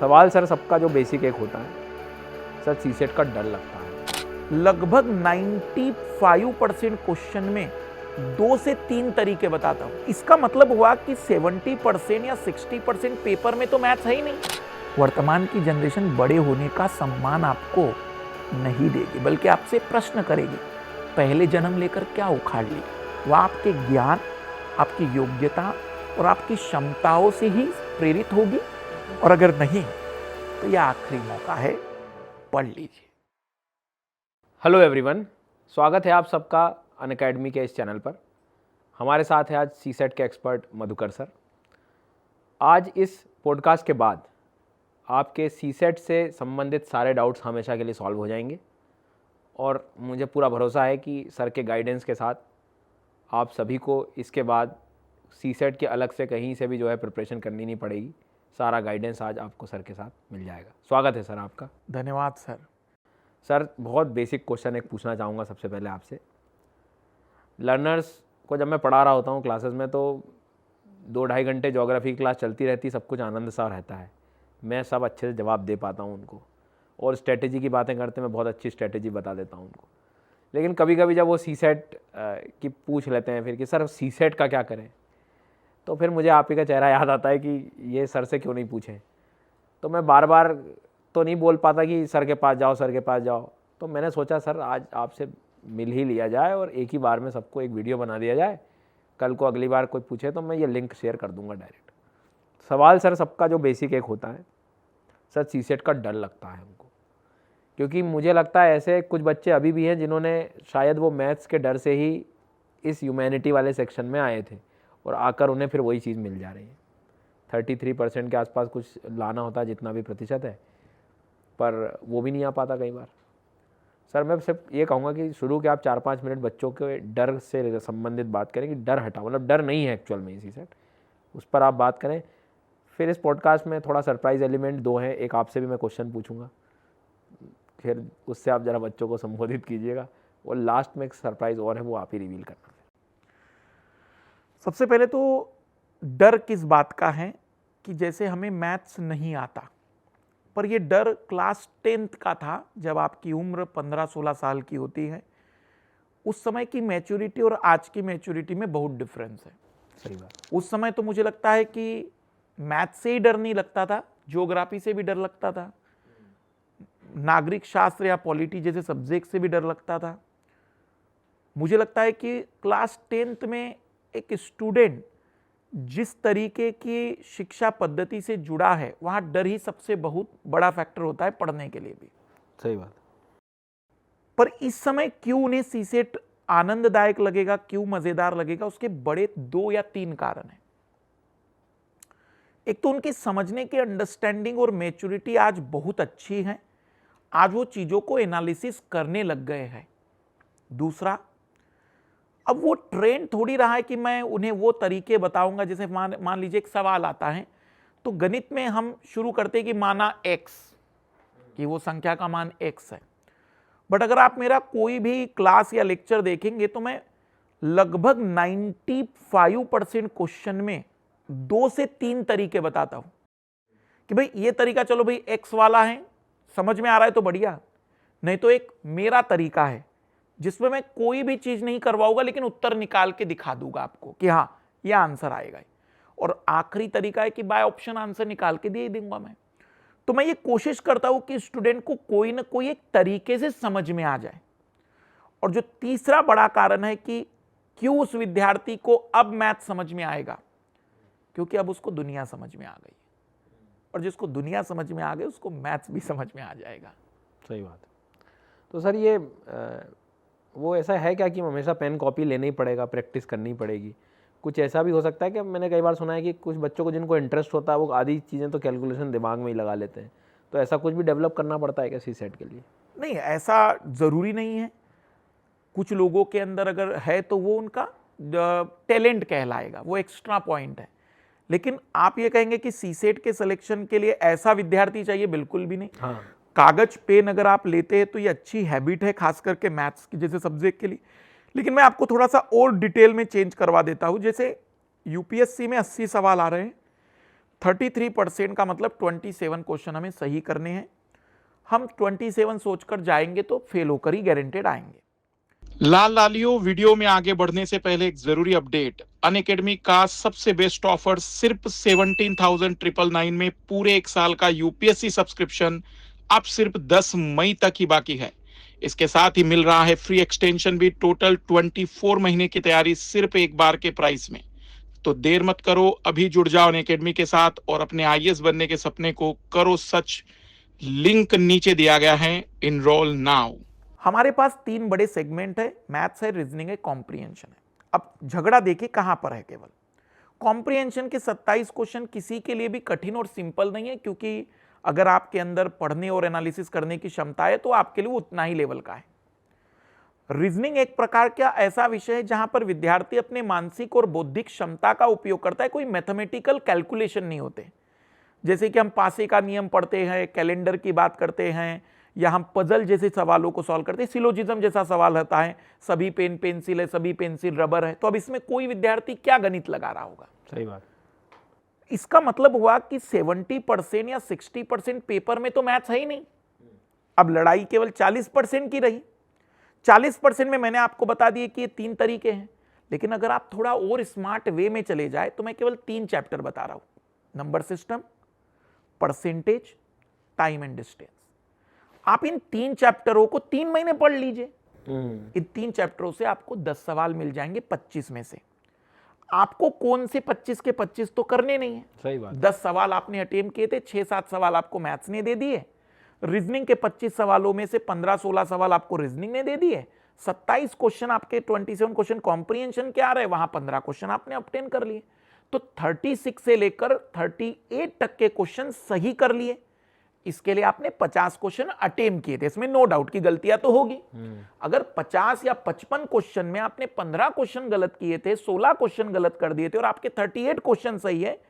सवाल सर सबका जो बेसिक एक होता है सर, सीसेट का डर लगता है। लगभग 95% क्वेश्चन में 2 से 3 तरीके बताता हूं। इसका मतलब हुआ कि 70% या 60% पेपर में तो मैथ्स है ही नहीं। वर्तमान की जनरेशन बड़े होने का सम्मान आपको नहीं देगी, बल्कि आपसे प्रश्न करेगी, पहले जन्म लेकर क्या उखाड़ ली। वह आपके ज्ञान, आपकी योग्यता और आपकी क्षमताओं से ही प्रेरित होगी, और अगर नहीं तो यह आखिरी मौका है, पढ़ लीजिए। हेलो एवरीवन, स्वागत है आप सबका अनअकैडमी के इस चैनल पर। हमारे साथ है आज सीसेट के एक्सपर्ट मधुकर सर। आज इस पॉडकास्ट के बाद आपके सीसेट से संबंधित सारे डाउट्स हमेशा के लिए सॉल्व हो जाएंगे, और मुझे पूरा भरोसा है कि सर के गाइडेंस के साथ आप सभी को इसके बाद सीसेट के अलग से कहीं से भी जो है प्रिपरेशन करनी नहीं पड़ेगी। सारा गाइडेंस आज आपको सर के साथ मिल जाएगा। स्वागत है सर आपका। धन्यवाद सर। सर बहुत बेसिक क्वेश्चन एक पूछना चाहूँगा सबसे पहले आपसे। लर्नर्स को जब मैं पढ़ा रहा होता हूँ क्लासेस में, तो 2-2.5 घंटे ज्योग्राफी की क्लास चलती रहती, सब कुछ आनंद सा रहता है, मैं सब अच्छे से जवाब दे पाता हूँ उनको, और स्ट्रेटेजी की बातें करते मैं बहुत अच्छी स्ट्रेटेजी बता देता हूँ उनको। लेकिन कभी कभी जब वो सीसेट की पूछ लेते हैं फिर कि सर सीसेट का क्या करें, तो फिर मुझे आप ही का चेहरा याद आता है कि ये सर से क्यों नहीं पूछें। तो मैं बार बार तो नहीं बोल पाता कि सर के पास जाओ, सर के पास जाओ। तो मैंने सोचा सर आज आपसे मिल ही लिया जाए और एक ही बार में सबको एक वीडियो बना दिया जाए। कल को अगली बार कोई पूछे तो मैं ये लिंक शेयर कर दूंगा डायरेक्ट। सवाल सर सबका जो बेसिक एक होता है सर, सीसेट का डर लगता है उनको, क्योंकि मुझे लगता है ऐसे कुछ बच्चे अभी भी हैं जिन्होंने शायद वो मैथ्स के डर से ही इस ह्यूमैनिटी वाले सेक्शन में आए थे, और आकर उन्हें फिर वही चीज़ मिल जा रही है। 33% के आसपास कुछ लाना होता है, जितना भी प्रतिशत है, पर वो भी नहीं आ पाता कई बार। सर मैं सिर्फ ये कहूँगा कि शुरू के आप 4-5 मिनट बच्चों के डर से संबंधित बात करें कि डर हटाओ, मतलब डर नहीं है एक्चुअल में इसी सेट, उस पर आप बात करें। फिर इस पॉडकास्ट में थोड़ा सरप्राइज एलिमेंट 2 हैं। एक आपसे भी मैं क्वेश्चन पूछूंगा, फिर उससे आप ज़रा बच्चों को संबोधित कीजिएगा, और लास्ट में एक सरप्राइज और है, वो आप ही रिवील करना। सबसे पहले तो डर किस बात का है कि जैसे हमें मैथ्स नहीं आता, पर यह डर क्लास 10th का था, जब आपकी उम्र 15-16 साल की होती है। उस समय की मैच्योरिटी और आज की मैच्योरिटी में बहुत डिफरेंस है। सही बात। उस समय तो मुझे लगता है कि मैथ्स से ही डर नहीं लगता था, ज्योग्राफी से भी डर लगता था, नागरिक शास्त्र या पॉलिटी जैसे सब्जेक्ट से भी डर लगता था। मुझे लगता है कि क्लास 10th में एक स्टूडेंट जिस तरीके की शिक्षा पद्धति से जुड़ा है, वहां डर ही सबसे बहुत बड़ा फैक्टर होता है पढ़ने के लिए भी। सही बात। पर इस समय क्यों उन्हें सीसेट आनंददायक लगेगा, क्यों मजेदार लगेगा, उसके बड़े 2 या 3 कारण हैं। एक तो उनकी समझने की अंडरस्टैंडिंग और मैच्योरिटी आज बहुत अच्छी है, आज वो चीजों को एनालिसिस करने लग गए हैं। दूसरा, अब वो ट्रेंड थोड़ी रहा है कि मैं उन्हें वो तरीके बताऊंगा, जैसे मान लीजिए एक सवाल आता है तो गणित में हम शुरू करते हैं कि माना x, कि वो संख्या का मान x है। बट अगर आप मेरा कोई भी क्लास या लेक्चर देखेंगे तो मैं लगभग 95% क्वेश्चन में 2 से 3 तरीके बताता हूं कि भाई ये तरीका, चलो भाई x वाला है, समझ में आ रहा है तो बढ़िया, नहीं तो एक मेरा तरीका है जिसमें मैं कोई भी चीज नहीं करवाऊंगा, लेकिन उत्तर निकाल के दिखा दूंगा आपको कि हाँ ये आंसर आएगा। और आखिरी तरीका है कि बाय ऑप्शन आंसर निकाल के दे दूंगा मैं। तो मैं ये कोशिश करता हूं कि स्टूडेंट को कोई ना कोई एक तरीके से समझ में आ जाए। और जो तीसरा बड़ा कारण है कि क्यों उस विद्यार्थी को अब मैथ समझ में आएगा, क्योंकि अब उसको दुनिया समझ में आ गई, और जिसको दुनिया समझ में आ गई उसको मैथ्स भी समझ में आ जाएगा। सही बात। तो सर ये वो ऐसा है क्या कि हमेशा पेन कॉपी लेना ही पड़ेगा, प्रैक्टिस करनी पड़ेगी? कुछ ऐसा भी हो सकता है कि मैंने कई बार सुना है कि कुछ बच्चों को जिनको इंटरेस्ट होता है वो आधी चीज़ें तो कैलकुलेशन दिमाग में ही लगा लेते हैं, तो ऐसा कुछ भी डेवलप करना पड़ता है क्या सीसेट के लिए? नहीं, ऐसा जरूरी नहीं है। कुछ लोगों के अंदर अगर है तो वो उनका टैलेंट कहलाएगा, वो एक्स्ट्रा पॉइंट है। लेकिन आप ये कहेंगे कि सीसेट के सिलेक्शन के लिए ऐसा विद्यार्थी चाहिए, बिल्कुल भी नहीं। हाँ। कागज पेन अगर आप लेते हैं तो ये अच्छी हैबिट है, खास करके मैथ्स की जैसे सब्जेक्ट के लिए। लेकिन मैं आपको थोड़ा सा और डिटेल में चेंज करवा देता हूं। जैसे यूपीएससी में 80 सवाल आ रहे हैं, 33% का मतलब 27 क्वेश्चन हमें सही करने हैं। हम 27 सोचकर जाएंगे तो फेल होकर ही गारंटेड आएंगे। लाल लालियो, वीडियो में आगे बढ़ने से पहले एक जरूरी अपडेट। अनअकैडमी का सबसे बेस्ट ऑफर सिर्फ 17,999 में पूरे एक साल का यूपीएससी सब्सक्रिप्शन अब सिर्फ 10 मई तक ही बाकी है। इसके साथ ही मिल रहा है फ्री एक्सटेंशन भी। टोटल 24 महीने की तैयारी सिर्फ एक बार के प्राइस में। तो देर मत करो, अभी जुड़ जाओ अनअकैडमी के साथ और अपने आईएएस बनने के सपने को करो सच। लिंक नीचे दिया गया है, इनरोल नाउ। हमारे पास 3 बड़े सेगमेंट है, मैथ्स है, रीजनिंग है, कॉम्प्रिहेंशन है। अब झगड़ा देखिए कहां पर है। केवल कॉम्प्रिहेंशन के 27 क्वेश्चन किसी के लिए भी कठिन और सिंपल नहीं है, क्योंकि अगर आपके अंदर पढ़ने और एनालिसिस करने की क्षमता है तो आपके लिए वो उतना ही लेवल का है। रीजनिंग एक प्रकार का ऐसा विषय है जहां पर विद्यार्थी अपने मानसिक और बौद्धिक क्षमता का उपयोग करता है, कोई मैथमेटिकल कैलकुलेशन नहीं होते। जैसे कि हम पासे का नियम पढ़ते हैं, कैलेंडर की बात करते हैं, या हम पजल जैसे सवालों को सॉल्व करते हैं, सिलोजिज्म जैसा सवाल होता है, सभी पेन पेंसिल है, सभी पेंसिल रबर है। तो अब इसमें कोई विद्यार्थी क्या गणित लगा रहा होगा? सही बात। इसका मतलब हुआ कि 70% या 60% पेपर में तो मैथ्स है ही नहीं। अब लड़ाई केवल 40% की रही। 40% में मैंने आपको बता दिए कि ये 3 तरीके हैं, लेकिन अगर आप थोड़ा और स्मार्ट वे में चले जाए तो मैं केवल 3 चैप्टर बता रहा हूं, number system, percentage, time and distance. आप इन 3 चैप्टरों को 3 महीने पढ़ लीजिए। इन 3 चैप्टरों से आपको 10 सवाल मिल जाएंगे 25 में से। आपको कौन से 25 के 25 तो करने नहीं है। सही बात। 10 सवाल आपने अटेम्प्ट किए थे, 6-7 सवाल आपको मैथ्स ने दे दिए। रीजनिंग के 25 सवालों में से 15-16 सवाल आपको रीजनिंग ने दे दिए। 27 क्वेश्चन आपके 27 क्वेश्चन कॉम्प्रिहेंशन के आ रहे हैं, वहां 15 क्वेश्चन आपने ऑब्टेन कर लिए। तो 36 से लेकर 38 तक के क्वेश्चन सही कर लिए। इसके लिए आपने 50 क्वेश्चन अटेम्प्ट किए थे, इसमें नो डाउट की गलतियां तो होगी। अगर 50 या 55 क्वेश्चन में आपने 15 क्वेश्चन गलत किए थे, 16 क्वेश्चन गलत कर दिए थे और आपके 38 क्वेश्चन सही है,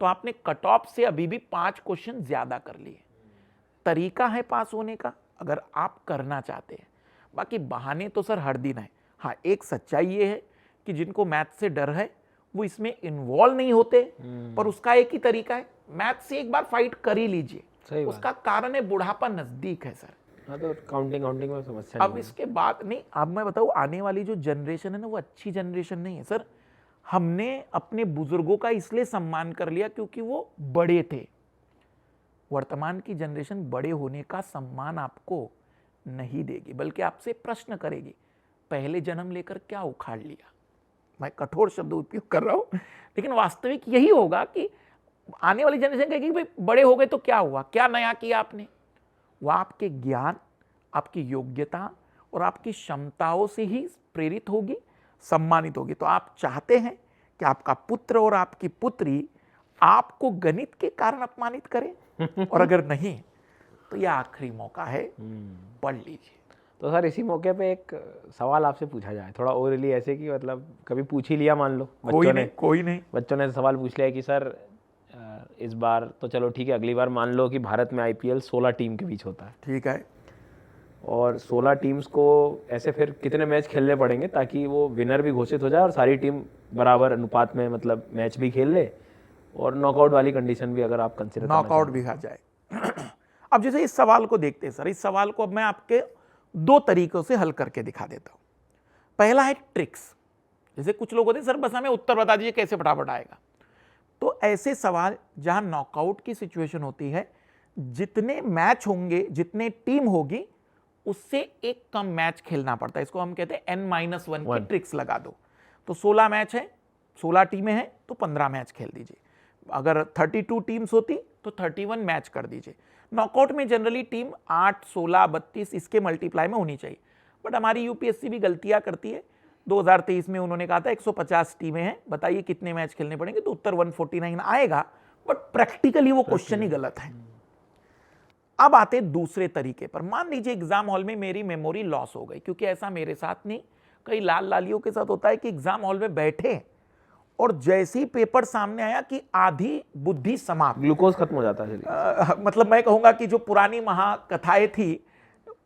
तो आपने कट ऑफ से अभी भी 5 क्वेश्चन ज्यादा कर लिए। तरीका है पास होने का, अगर आप करना चाहते हैं। बाकी बहाने तो सर हर दिन है। हाँ, एक सच्चाई ये है कि जिनको मैथ से डर है वो इसमें इन्वॉल्व नहीं होते, पर उसका एक ही तरीका है, मैथ से एक बार फाइट कर ही लीजिए। उसका कारण है बुढ़ापा नजदीक है सर। हाँ, तो काउंटिंग में समस्या अब इसके बाद नहीं, अब मैं बताऊं, आने वाली जो जनरेशन है ना, वो अच्छी जनरेशन नहीं है सर। हमने अपने बुजुर्गों का इसलिए सम्मान कर लिया क्योंकि वो बड़े थे। वर्तमान की जनरेशन बड़े होने का सम्मान आपको नहीं देगी, बल्कि आपसे प्रश्न करेगी, पहले जन्म लेकर क्या उखाड़ लिया। मैं कठोर शब्द उपयोग कर रहा हूं, लेकिन वास्तविक यही होगा कि आने वाली जनरेशन कहेगी भाई बड़े हो गए तो क्या हुआ, क्या नया किया आपने। वह आपके ज्ञान, आपकी योग्यता और आपकी क्षमताओं से ही प्रेरित होगी, सम्मानित होगी। तो आप चाहते हैं कि आपका पुत्र और आपकी पुत्री आपको गणित के कारण अपमानित करें, और अगर नहीं तो यह आखिरी मौका है, पढ़ लीजिए। तो सर इसी मौके पे एक सवाल आपसे पूछा जाए, थोड़ा ओरली, ऐसे कि मतलब कभी पूछ ही लिया, मान लो कोई नहीं बच्चों ने सवाल पूछ लिया कि सर इस बार तो चलो ठीक है, अगली बार मान लो कि भारत में आईपीएल 16 टीम के बीच होता है, ठीक है, और 16 टीम्स को ऐसे फिर कितने मैच खेलने पड़ेंगे ताकि वो विनर भी घोषित हो जाए और सारी टीम बराबर अनुपात में मतलब मैच भी खेल ले, और नॉकआउट वाली कंडीशन भी अगर आप कंसीडर नॉकआउट भी आ जाए। अब जैसे इस सवाल को देखते हैं सर, इस सवाल को अब मैं आपके 2 तरीकों से हल करके दिखा देता हूं। पहला है ट्रिक्स। जैसे कुछ लोग होते हैं सर बस हमें उत्तर बता दीजिए कैसे फटाफट आएगा। तो ऐसे सवाल जहां नॉकआउट की सिचुएशन होती है, जितने मैच होंगे, जितने टीम होगी, उससे एक कम मैच खेलना पड़ता है। इसको हम कहते हैं n-1 की ट्रिक्स लगा दो। तो 16 मैच है, 16 टीमें हैं, तो 15 मैच खेल दीजिए। अगर 32 टीम्स होती तो 31 मैच कर दीजिए। नॉकआउट में जनरली टीम 8, 16, 32 इसके मल्टीप्लाई में होनी चाहिए, बट हमारी यूपीएससी भी गलतियां करती है। 2023 में उन्होंने कहा था 150 टीमें हैं, बताइए कितने मैच खेलने पड़ेंगे, तो उत्तर 149 आएगा, बट प्रैक्टिकली वो क्वेश्चन ही गलत है। अब आते दूसरे तरीके पर। मान लीजिए एग्जाम हॉल में मेरी मेमोरी लॉस हो गई, क्योंकि ऐसा मेरे साथ नहीं, कई लाल लालियों के साथ होता है कि एग्जाम हॉल में बैठे और जैसे ही पेपर सामने आया कि आधी बुद्धि समाप्त, ग्लूकोज खत्म हो जाता है। मतलब मैं कहूंगा कि जो पुरानी महाकथाएं थी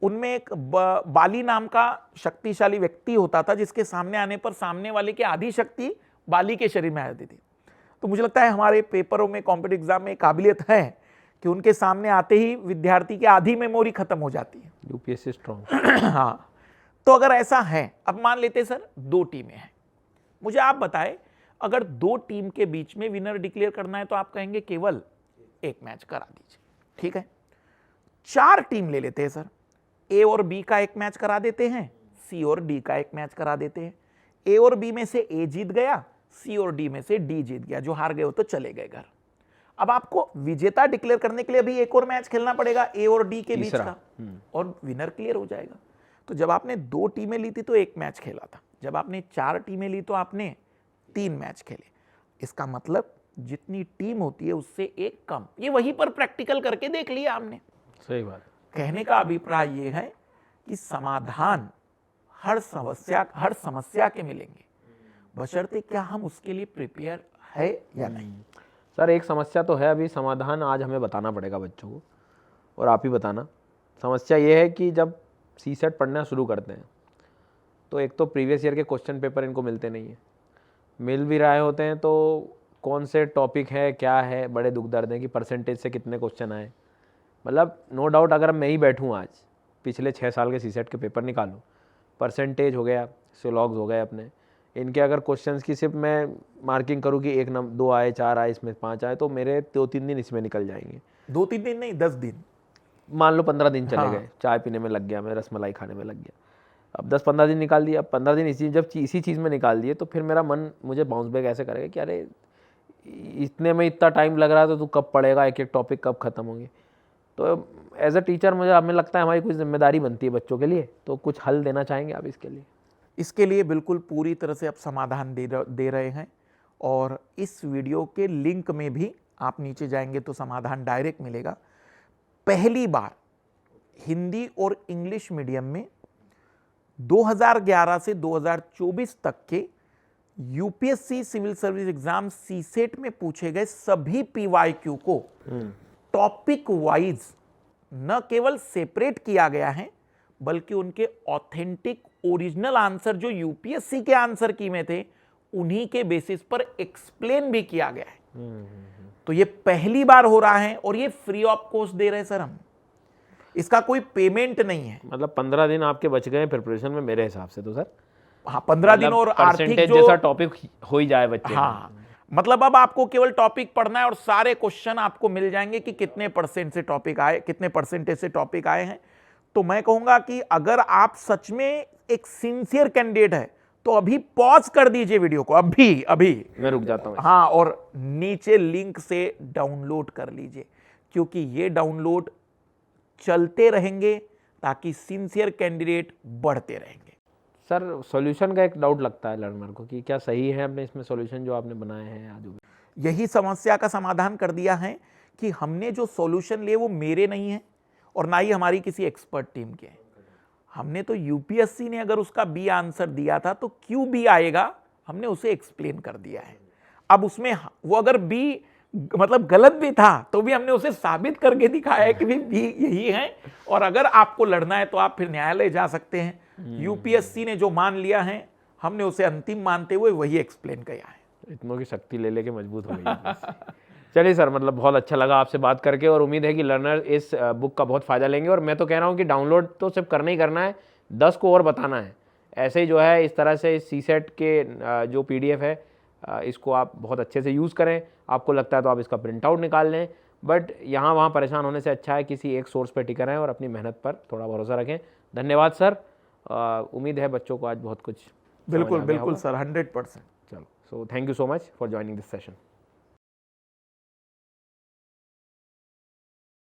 उनमें एक बाली नाम का शक्तिशाली व्यक्ति होता था, जिसके सामने आने पर सामने वाले की आधी शक्ति बाली के शरीर में आ जाती थी। तो मुझे लगता है हमारे पेपरों में, कॉम्पिटिटिव एग्जाम में काबिलियत है कि उनके सामने आते ही विद्यार्थी की आधी मेमोरी खत्म हो जाती है। UPSC strong. हाँ, तो अगर ऐसा है, अब मान लेते सर 2 टीमें हैं, मुझे आप बताएं अगर 2 टीम के बीच में विनर डिक्लेयर करना है तो आप कहेंगे केवल 1 मैच करा दीजिए, ठीक है। 4 टीम ले लेते हैं सर, ए और बी का 1 मैच करा देते हैं, सी और डी का 1 मैच करा देते हैं। ए और बी में से ए जीत गया, सी और डी में से डी जीत गया, जो हार गए हो तो चले गए घर। अब आपको विजेता डिक्लेयर करने के लिए अभी 1 और मैच खेलना पड़ेगा ए और डी के बीच का, और विनर क्लियर हो जाएगा। तो जब आपने 2 टीमें ली थी तो 1 मैच खेला था, जब आपने 4 टीमें ली तो आपने 3 मैच खेले। इसका मतलब जितनी टीम होती है उससे 1 कम। ये वहीं पर प्रैक्टिकल करके देख लिया हमने। सही बात। कहने का अभिप्राय ये है कि समाधान हर समस्या के मिलेंगे, बशर्ते क्या हम उसके लिए प्रिपेयर है या नहीं। सर एक समस्या तो है, अभी समाधान आज हमें बताना पड़ेगा बच्चों को, और आप ही बताना। समस्या ये है कि जब सीसेट पढ़ना शुरू करते हैं तो एक तो प्रीवियस ईयर के क्वेश्चन पेपर इनको मिलते नहीं है, मिल भी रहे होते हैं तो कौन से टॉपिक है, क्या है, बड़े दुख दर्द हैं कि परसेंटेज से कितने क्वेश्चन आए। मतलब नो डाउट अगर मैं ही बैठूँ आज, पिछले 6 साल के सीसेट के पेपर निकालूँ, परसेंटेज हो गया, सिलॉग्स हो गए अपने, इनके अगर क्वेश्चंस की सिर्फ मैं मार्किंग करूँ कि 1 नंबर 2 आए, 4 आए, इसमें 5 आए, तो मेरे 2-3 दिन इसमें निकल जाएंगे। 2-3 दिन नहीं, 10 दिन, मान लो 15 दिन चले हाँ। गए, चाय पीने में लग गया, मैं रसमलाई खाने में लग गया, अब 10-15 दिन निकाल दिया। अब 15 दिन इसी चीज़ में निकाल दिए तो फिर मेरा मन मुझे बाउंस बैक ऐसे करेगा कि अरे इतने में इतना टाइम लग रहा है तो तू कब पढ़ेगा, एक एक टॉपिक कब ख़त्म होंगे। तो एज अ टीचर हमें लगता है हमारी कुछ जिम्मेदारी बनती है बच्चों के लिए, तो कुछ हल देना चाहेंगे आप इसके लिए? इसके लिए बिल्कुल पूरी तरह से आप समाधान दे रहे हैं, और इस वीडियो के लिंक में भी आप नीचे जाएंगे तो समाधान डायरेक्ट मिलेगा। पहली बार हिंदी और इंग्लिश मीडियम में 2011 से 2024 तक के UPSC civil service exam CSAT में पूछे गए सभी पीवाईक्यू को टॉपिक वाइज न केवल सेपरेट किया गया है, बल्कि उनके ऑथेंटिक ओरिजिनल आंसर जो यूपीएससी के आंसर की में थे उन्हीं के बेसिस पर एक्सप्लेन भी किया गया है। तो ये पहली बार हो रहा है और ये फ्री ऑफ कॉस्ट दे रहे हैं सर हम, इसका कोई पेमेंट नहीं है। मतलब 15 दिन आपके बच गए प्रिपरेशन में मेरे हिसाब से तो सर। हाँ, 15 दिन और आर्थिक जो जैसा टॉपिक हो ही जाए बच्चे। हाँ, मतलब अब आपको केवल टॉपिक पढ़ना है और सारे क्वेश्चन आपको मिल जाएंगे कि कितने परसेंट से टॉपिक आए, कितने परसेंटेज से टॉपिक आए हैं। तो मैं कहूंगा कि अगर आप सच में एक सिंसियर कैंडिडेट है तो अभी पॉज कर दीजिए वीडियो को, अभी मैं रुक जाता हूँ। हाँ, और नीचे लिंक से डाउनलोड कर लीजिए, क्योंकि ये डाउनलोड चलते रहेंगे ताकि सिंसियर कैंडिडेट बढ़ते रहेंगे। सर सॉल्यूशन का एक डाउट लगता है लर्नर को कि क्या सही है अपने इसमें सॉल्यूशन जो आपने बनाए हैं आज? यही समस्या का समाधान कर दिया है कि हमने जो सॉल्यूशन लिए वो मेरे नहीं है और ना ही हमारी किसी एक्सपर्ट टीम के। हमने तो यूपीएससी ने अगर उसका बी आंसर दिया था तो क्यों बी आएगा हमने उसे एक्सप्लेन कर दिया है। अब उसमें वो अगर बी मतलब गलत भी था तो भी हमने उसे साबित करके दिखाया है कि भी बी यही है, और अगर आपको लड़ना है तो आप फिर न्यायालय जा सकते हैं। यूपीएससी ने जो मान लिया है हमने उसे अंतिम मानते हुए वही एक्सप्लेन किया है। इतनों की शक्ति ले लेके मजबूत हो गई। चलिए सर, मतलब बहुत अच्छा लगा आपसे बात करके, और उम्मीद है कि लर्नर इस बुक का बहुत फ़ायदा लेंगे। और मैं तो कह रहा हूँ कि डाउनलोड तो सिर्फ करना ही करना है, 10 को और बताना है। ऐसे ही जो है इस तरह से सीसेट के जो PDF है इसको आप बहुत अच्छे से यूज़ करें। आपको लगता है तो आप इसका प्रिंट आउट निकाल लें, बट यहाँ वहाँ परेशान होने से अच्छा है किसी एक सोर्स पर टिके रहें और अपनी मेहनत पर थोड़ा भरोसा रखें। धन्यवाद सर। उम्मीद है बच्चों को आज बहुत कुछ बिल्कुल सर, 100%। चलो, so thank you so much for joining this session.